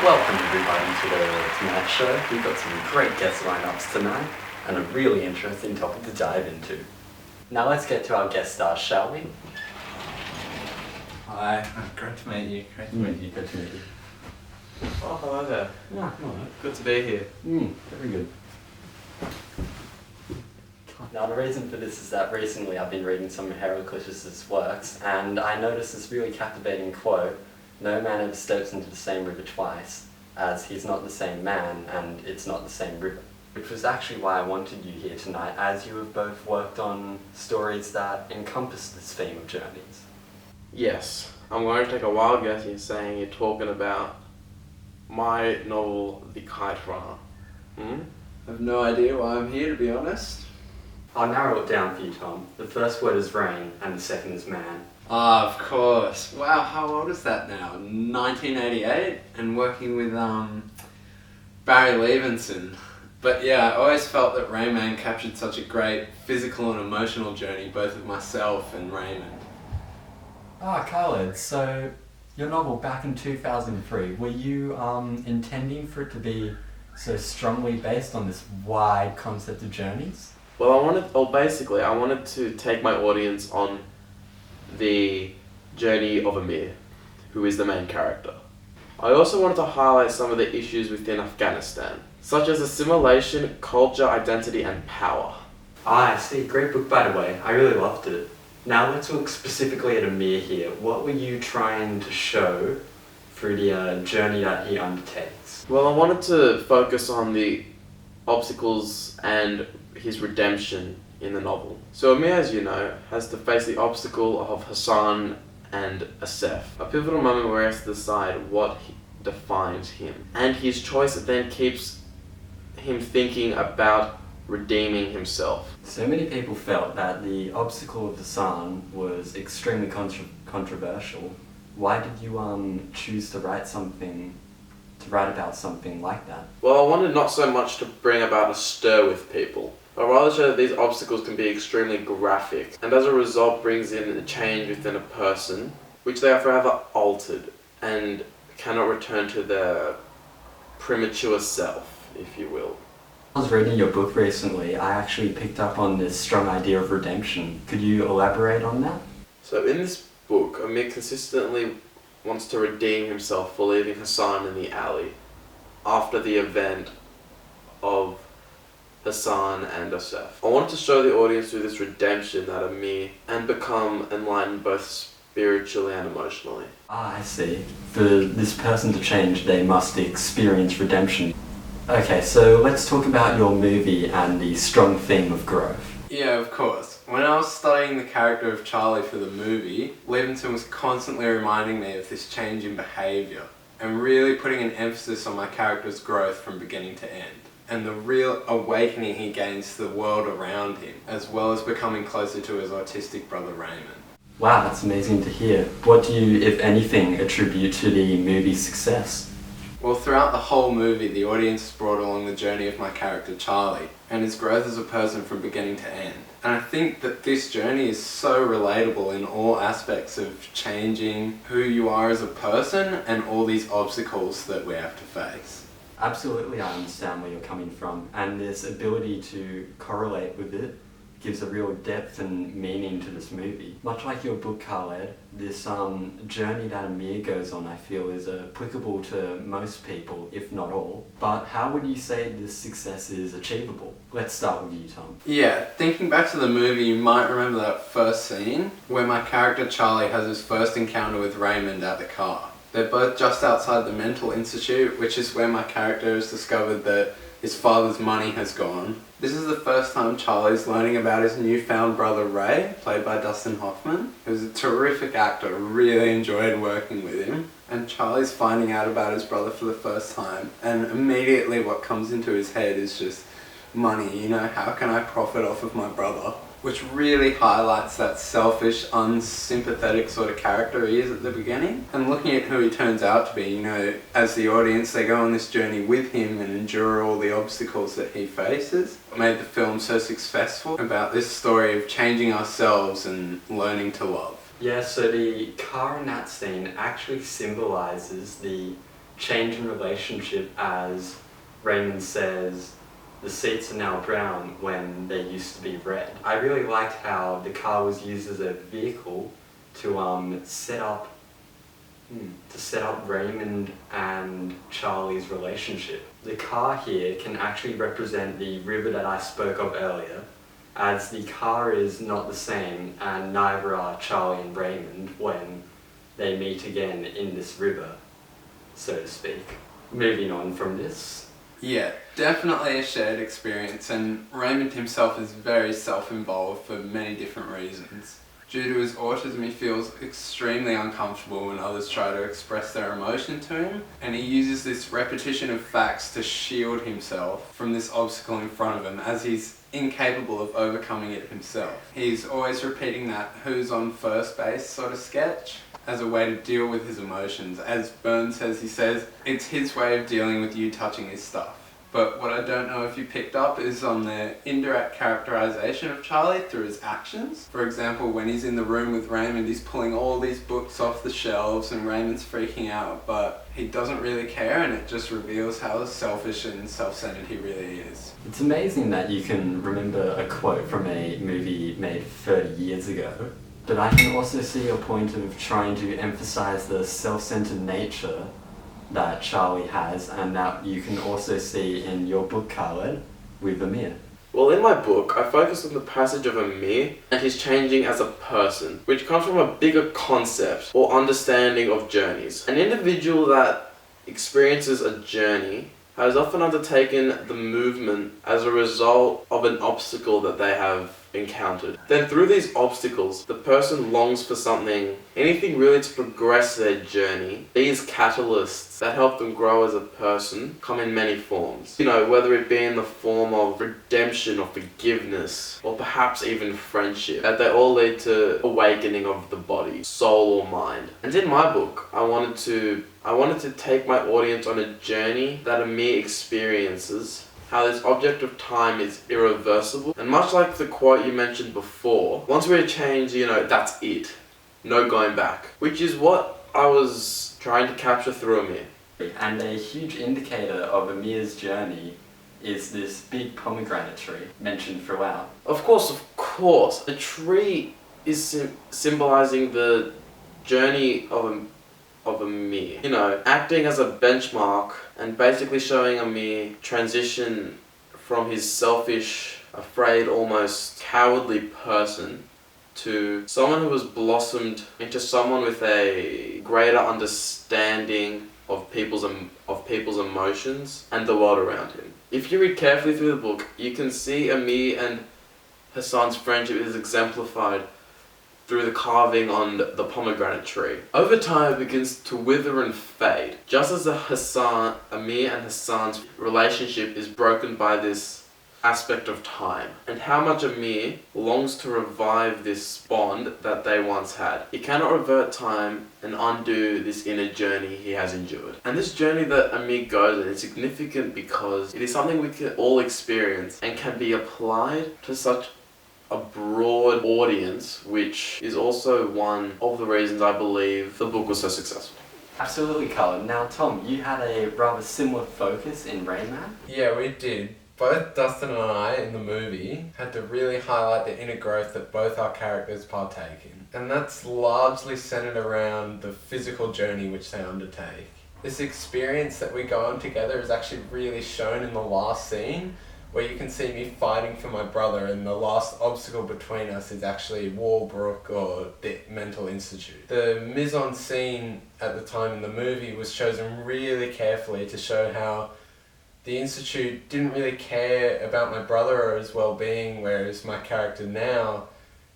Welcome everybody to the Tonight Show. We've got some great guest lineups tonight and a really interesting topic to dive into. Now let's get to our guest stars, shall we? Hi, great to meet you. Good to meet you. Oh, hello there. Yeah, alright. Good to be here. Very good. Now the reason for this is that recently I've been reading some of Heraclitus's works and I noticed this really captivating quote: "No man ever steps into the same river twice, as he's not the same man and it's not the same river." Which was actually why I wanted you here tonight, as you have both worked on stories that encompass this theme of journeys. Yes, I'm going to take a wild guess here saying you're talking about my novel, The Kite Runner. I have no idea why I'm here, to be honest. I'll narrow it down for you, Tom. The first word is rain and the second is man. Ah, of course. Wow, how old is that now? 1988? And working with Barry Levinson. But yeah, I always felt that Rain Man captured such a great physical and emotional journey, both of myself and Raymond. Khaled, so your novel back in 2003, were you intending for it to be so strongly based on this wide concept of journeys? Well, I wanted to take my audience on the journey of Amir, who is the main character. I also wanted to highlight some of the issues within Afghanistan, such as assimilation, culture, identity, and power. I see. Great book, by the way. I really loved it. Now let's look specifically at Amir here. What were you trying to show through the journey that he undertakes? Well, I wanted to focus on the obstacles and his redemption in the novel. So Amir, as you know, has to face the obstacle of Hassan and Asef, a pivotal moment where he has to decide what defines him. And his choice then keeps him thinking about redeeming himself. So many people felt that the obstacle of Hassan was extremely controversial. Why did you choose to write about something like that? Well, I wanted not so much to bring about a stir with people, but rather show that these obstacles can be extremely graphic, and as a result brings in a change within a person, which they are forever altered, and cannot return to their premature self, if you will. I was reading your book recently. I actually picked up on this strong idea of redemption. Could you elaborate on that? So in this book, Amir consistently wants to redeem himself for leaving Hassan in the alley after the event of Hassan and Asef. I wanted to show the audience through this redemption that Amir and become enlightened both spiritually and emotionally. I see. For this person to change, they must experience redemption. Okay, so let's talk about your movie and the strong theme of growth. Yeah, of course. When I was studying the character of Charlie for the movie, Levinson was constantly reminding me of this change in behaviour and really putting an emphasis on my character's growth from beginning to end, and the real awakening he gains to the world around him, as well as becoming closer to his autistic brother Raymond. Wow, that's amazing to hear. What do you, if anything, attribute to the movie's success? Well, throughout the whole movie, the audience is brought along the journey of my character Charlie, and his growth as a person from beginning to end. And I think that this journey is so relatable in all aspects of changing who you are as a person and all these obstacles that we have to face. Absolutely, I understand where you're coming from, and this ability to correlate with it gives a real depth and meaning to this movie. Much like your book, Khaled, this journey that Amir goes on, I feel, is applicable to most people, if not all. But how would you say this success is achievable? Let's start with you, Tom. Yeah, thinking back to the movie, you might remember that first scene where my character Charlie has his first encounter with Raymond at the car. They're both just outside the mental institute, which is where my character has discovered that his father's money has gone. This is the first time Charlie's learning about his newfound brother Ray, played by Dustin Hoffman, who's a terrific actor. Really enjoyed working with him. And Charlie's finding out about his brother for the first time, and immediately what comes into his head is just money. How can I profit off of my brother? Which really highlights that selfish, unsympathetic sort of character he is at the beginning. And looking at who he turns out to be, as the audience, they go on this journey with him and endure all the obstacles that he faces. What made the film so successful about this story of changing ourselves and learning to love. Yeah, so the car in that scene actually symbolises the change in relationship as Raymond says the seats are now brown when they used to be red. I really liked how the car was used as a vehicle to set up Raymond and Charlie's relationship. The car here can actually represent the river that I spoke of earlier, as the car is not the same and neither are Charlie and Raymond when they meet again in this river, so to speak. Moving on from this. Yeah, definitely a shared experience, and Raymond himself is very self-involved for many different reasons. Due to his autism, he feels extremely uncomfortable when others try to express their emotion to him, and he uses this repetition of facts to shield himself from this obstacle in front of him, as he's incapable of overcoming it himself. He's always repeating that who's on first base sort of sketch as a way to deal with his emotions. As Burns says, he says, it's his way of dealing with you touching his stuff. But what I don't know if you picked up is on the indirect characterization of Charlie through his actions. For example, when he's in the room with Raymond, he's pulling all these books off the shelves and Raymond's freaking out, but he doesn't really care, and it just reveals how selfish and self-centered he really is. It's amazing that you can remember a quote from a movie made 30 years ago, but I can also see your point of trying to emphasize the self-centered nature that Charlie has, and that you can also see in your book, Khaled, with Amir. Well, in my book, I focus on the passage of Amir and his changing as a person, which comes from a bigger concept or understanding of journeys. An individual that experiences a journey has often undertaken the movement as a result of an obstacle that they have encountered. Then through these obstacles, the person longs for something, anything really to progress their journey. These catalysts that help them grow as a person come in many forms. You know, whether it be in the form of redemption or forgiveness, or perhaps even friendship, that they all lead to awakening of the body, soul or mind. And in my book, I wanted to take my audience on a journey that Amir experiences, how this object of time is irreversible. And much like the quote you mentioned before, once we change, that's it. No going back. Which is what I was trying to capture through Amir. And a huge indicator of Amir's journey is this big pomegranate tree mentioned throughout. Of course. The tree is symbolizing the journey of Amir. Acting as a benchmark and basically showing Amir transition from his selfish, afraid, almost cowardly person to someone who has blossomed into someone with a greater understanding of people's emotions and the world around him. If you read carefully through the book, you can see Amir and Hassan's friendship is exemplified through the carving on the pomegranate tree. Over time, it begins to wither and fade, just as Amir and Hassan's relationship is broken by this aspect of time, and how much Amir longs to revive this bond that they once had. He cannot revert time and undo this inner journey he has endured. And this journey that Amir goes on is significant because it is something we can all experience and can be applied to such a broad audience, which is also one of the reasons I believe the book was so successful. Absolutely, Cullen. Now, Tom, you had a rather similar focus in Rain Man. Yeah, we did. Both Dustin and I in the movie had to really highlight the inner growth that both our characters partake in. And that's largely centered around the physical journey which they undertake. This experience that we go on together is actually really shown in the last scene, where you can see me fighting for my brother, and the last obstacle between us is actually Walbrook or the mental institute. The mise-en-scene at the time in the movie was chosen really carefully to show how the institute didn't really care about my brother or his well-being, whereas my character now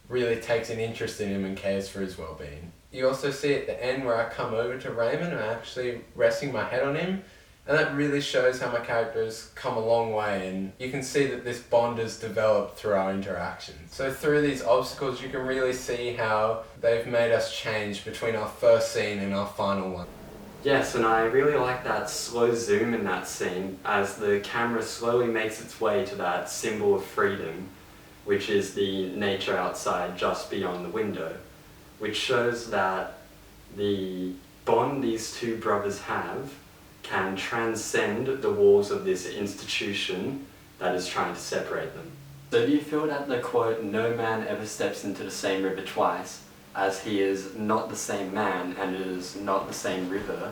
really takes an interest in him and cares for his well-being. You also see at the end where I come over to Raymond and I'm actually resting my head on him, and that really shows how my character has come a long way, and you can see that this bond has developed through our interactions. So through these obstacles you can really see how they've made us change between our first scene and our final one. Yes, and I really like that slow zoom in that scene as the camera slowly makes its way to that symbol of freedom, which is the nature outside just beyond the window, which shows that the bond these two brothers have can transcend the walls of this institution that is trying to separate them. So do you feel that the quote, "No man ever steps into the same river twice," as he is not the same man and it is not the same river,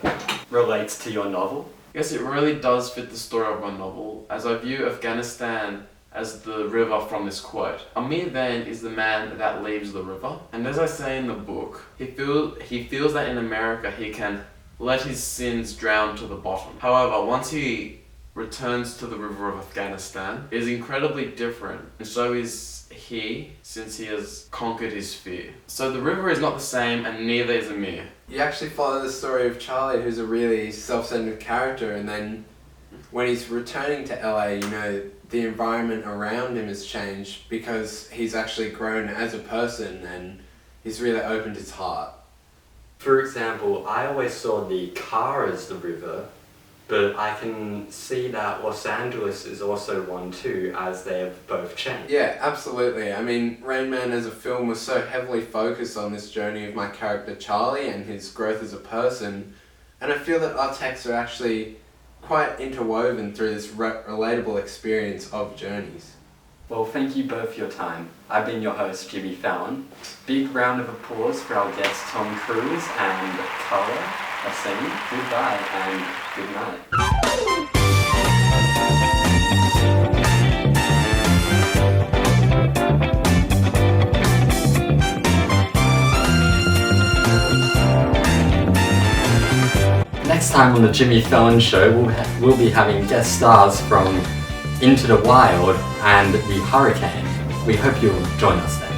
relates to your novel? Yes, it really does fit the story of my novel, as I view Afghanistan as the river from this quote. Amir then is the man that leaves the river, and as I say in the book, he feels that in America he can let his sins drown to the bottom. However, once he returns to the river of Afghanistan, it is incredibly different, and so is he, since he has conquered his fear. So the river is not the same, and neither is Amir. You actually follow the story of Charlie, who's a really self-centered character, and then when he's returning to LA, you know, the environment around him has changed because he's actually grown as a person and he's really opened his heart. For example, I always saw the car as the river, but I can see that Los Angeles is also one too, as they have both changed. Yeah, absolutely. I mean, Rain Man as a film was so heavily focused on this journey of my character Charlie and his growth as a person, and I feel that our texts are actually quite interwoven through this relatable experience of journeys. Well, thank you both for your time. I've been your host, Jimmy Fellon. Big round of applause for our guests Tom Cruise and Carla Hosseini. Goodbye and good night. Next time on the Jimmy Fellon Show, we'll be having guest stars from Into the Wild and The Hurricane. We hope you'll join us then.